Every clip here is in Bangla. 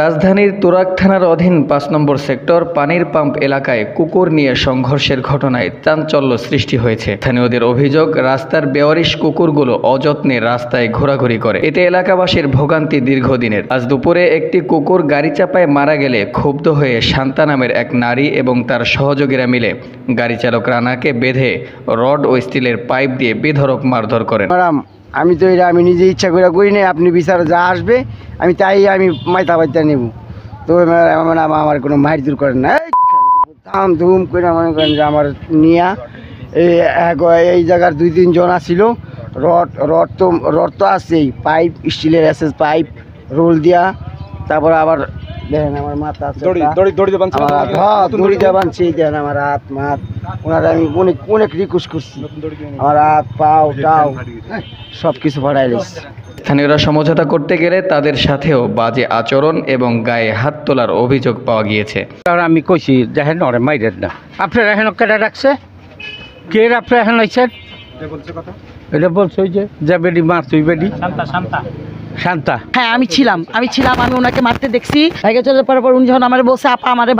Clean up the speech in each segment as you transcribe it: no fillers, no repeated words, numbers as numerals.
রাজধানীর তুরাগ থানার অধীন ৫ নম্বর সেক্টর পানির পাম্প এলাকায় কুকুর নিয়ে সংঘর্ষের ঘটনায় চাঞ্চল্য সৃষ্টি হয়েছে। স্থানীয়দের অভিযোগ, রাস্তার বেওয়ারিশ কুকুরগুলো অযত্নে রাস্তায় ঘোরাঘুরি করে। এতে এলাকাবাসীর ভোগান্তি দীর্ঘদিনের। আজ দুপুরে একটি কুকুর গাড়ি চাপায় মারা গেলে ক্ষুব্ধ হয়ে শান্তা নামের এক নারী এবং তার সহযোগীরা মিলে গাড়ি চালক রানাকে বেঁধে রড ও স্টিলের পাইপ দিয়ে বেধড়ক মারধর করেন। আমি তো এটা আমি নিজে ইচ্ছা করে করি না, আপনি বিচার যা আসবে আমি তাই আমি মাইতা বাইতা নেব। তো আমার কোনো মারধর করেন না, ধাম ধুম করে মনে করেন যে আমার নিয়া এই জায়গার ২-৩ জন আসছিল। রড তো আসছেই, পাইপ স্টিলের এসএস পাইপ রোল দিয়া, তারপর আবার দেখেন আমার মাথা দড়ি দিয়ে বানছি, দেখেন আমার হাত মাত ওনারা আমি অনেক রিকোয়েস্ট করছি, আমার হাত পাও টাও সব কিছু ফাটাইলেছে। স্থানীয়রা সমঝোতা করতে গেলে তাদের সাথেও বাজে আচরণ এবং গায়ে হাত তোলার অভিযোগ পাওয়া গিয়েছে। কারণ আমি কইছি দেখেন ওরে মাইরেন না, আপনারা এখন কেটে রাখছে কে, আপনারা এখন আইছেন এটা বলছে ওই যে বেডি মার তুই বেডি শান্তা। হ্যাঁ আমি ছিলাম আমি ওনাকে মারতে দেখছি। আগে চলে পর উনি যখন আমার বলছে আপা আমারে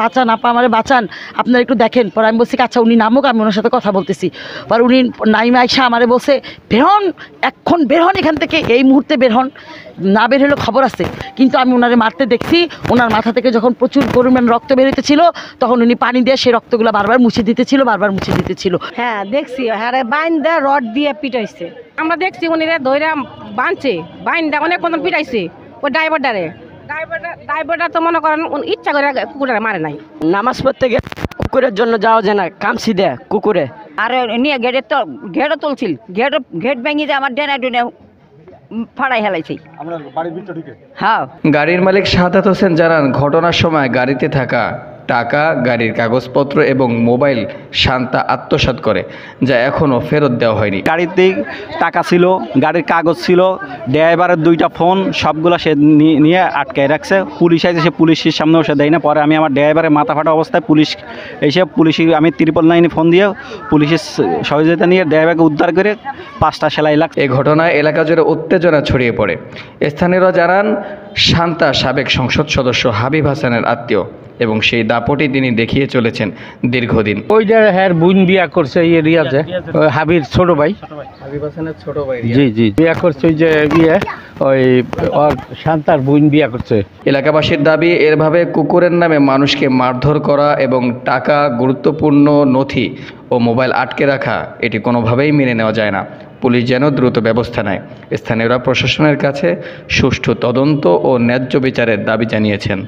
বাঁচান আপনারা একটু দেখেন। পর আমি বলছি আচ্ছা উনি নামুক, আমি ওনার সাথে কথা বলতেছি। পর উনি নাইমা আইসা আমারে বলছে বেরহন, এখন বেরহন এখান থেকে, এই মুহূর্তে বেরহন, না বের হলে খবর আছে। কিন্তু আমি ওনারে মারতে দেখছি, ওনার মাথা থেকে যখন প্রচুর পরিমাণ রক্ত বেরোতেছিল তখন উনি পানি দিয়ে সেই রক্তগুলো বারবার মুছে দিতেছিল। হ্যাঁ দেখছি, হ্যাঁ বাইন্দা রড দিয়ে পিটাইছে, আমরা দেখছি উনি ধৈরা বাঁধছে, বাইন্দা অনেক মতন পিটাইছে ওই ড্রাইভারটা তো মনে করেন ইচ্ছা করে কুকুরের মারে নাই। নামাজ পড়তে গিয়ে কুকুরের জন্য যাওয়া যায় না, কামছি দেয় কুকুরে। আর নিয়ে গেটও তুলছিল, গেট ভেঙে যে আমার ডেনা ডুনে ফাড়াই হেলাইছি। হ্যাঁ। গাড়ির মালিক শাহাদাত হোসেন জানান, ঘটনার সময় গাড়িতে থাকা টাকা, গাড়ির কাগজপত্র এবং মোবাইল শান্তা আত্মসাৎ করে, যা এখনও ফেরত দেওয়া হয়নি। গাড়িতে টাকা ছিল, গাড়ির কাগজ ছিল, ড্রাইভারের 2টা ফোন, সবগুলো সে নিয়ে আটকায় রাখছে। পুলিশ আইছে, সে পুলিশের সামনেও সে দেয় না। পরে আমি আমার ড্রাইভারের মাথা ফাটা অবস্থায় পুলিশ আমি 999 ফোন দিয়ে পুলিশের সহযোগিতা নিয়ে ড্রাইভারকে উদ্ধার করে 5টা সেলাই লাগছে। এই ঘটনায় এলাকা জুড়ে উত্তেজনা ছড়িয়ে পড়ে। স্থানীয়রা জানান, শান্তা সাবেক সংসদ সদস্য হাবিব হাসানের আত্মীয় এবং সেই দাপটি তিনি দেখিয়ে চলেছেন দীর্ঘদিন। ওই যে হ্যাঁ বোন বিয়া করছে এই এরিয়াতে, হাবির ছোট ভাই, হাবিব হাসানের ছোট ভাই। জি বিয়া করছে, ওই যে ওই শান্তার বোন বিয়া করছে। এলাকাবাসীর দাবি, এরভাবে কুকুরের নামে মানুষকে মারধর করা এবং টাকা, গুরুত্বপূর্ণ নথি ও মোবাইল আটকে রাখা, এটি কোনোভাবেই মেনে নেওয়া যায় না। পুলিশ যেন দ্রুত ব্যবস্থা নেয়। স্থানীয়রা প্রশাসনের কাছে সুষ্ঠু তদন্ত ও ন্যায্য বিচারের দাবি জানিয়েছেন।